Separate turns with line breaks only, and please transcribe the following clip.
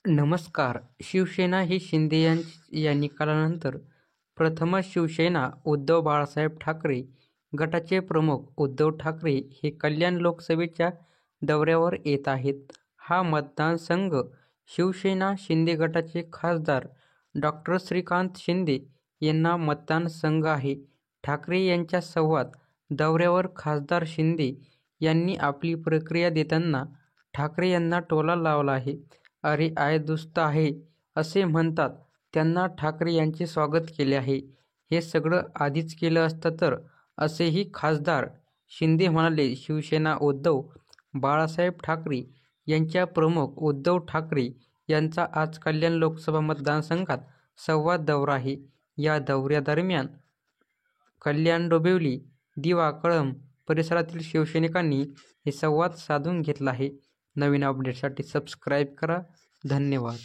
नमस्कार. शिवसेना ही शिंदे या निकालानंतर प्रथमच शिवसेना उद्धव बाळासाहेब ठाकरे गटाचे प्रमुख उद्धव ठाकरे हे कल्याण लोकसभेच्या दौऱ्यावर येत आहेत. हा मतदारसंघ शिवसेना शिंदे गटाचे खासदार डॉ. श्रीकांत शिंदे यांना मतदारसंघ आहे. ठाकरे यांच्या संवाद दौऱ्यावर खासदार शिंदे यांनी आपली प्रतिक्रिया देताना ठाकरे यांना टोला लावला आहे. अरे आय दुस्त आहे असे म्हणतात त्यांना ठाकरे यांचे स्वागत केले आहे. हे सगळं आधीच केलं असतं तर, असेही खासदार शिंदे म्हणाले. शिवसेना उद्धव बाळासाहेब ठाकरे यांच्या प्रमुख उद्धव ठाकरे यांचा आज कल्याण लोकसभा मतदारसंघात संवाद दौरा आहे. या दौऱ्यादरम्यान कल्याण, डोंबिवली, दिवा, कळंब परिसरातील शिवसैनिकांनी हे संवाद साधून घेतला आहे. नवीन अपडेटसाठी सबस्क्राईब करा. धन्यवाद.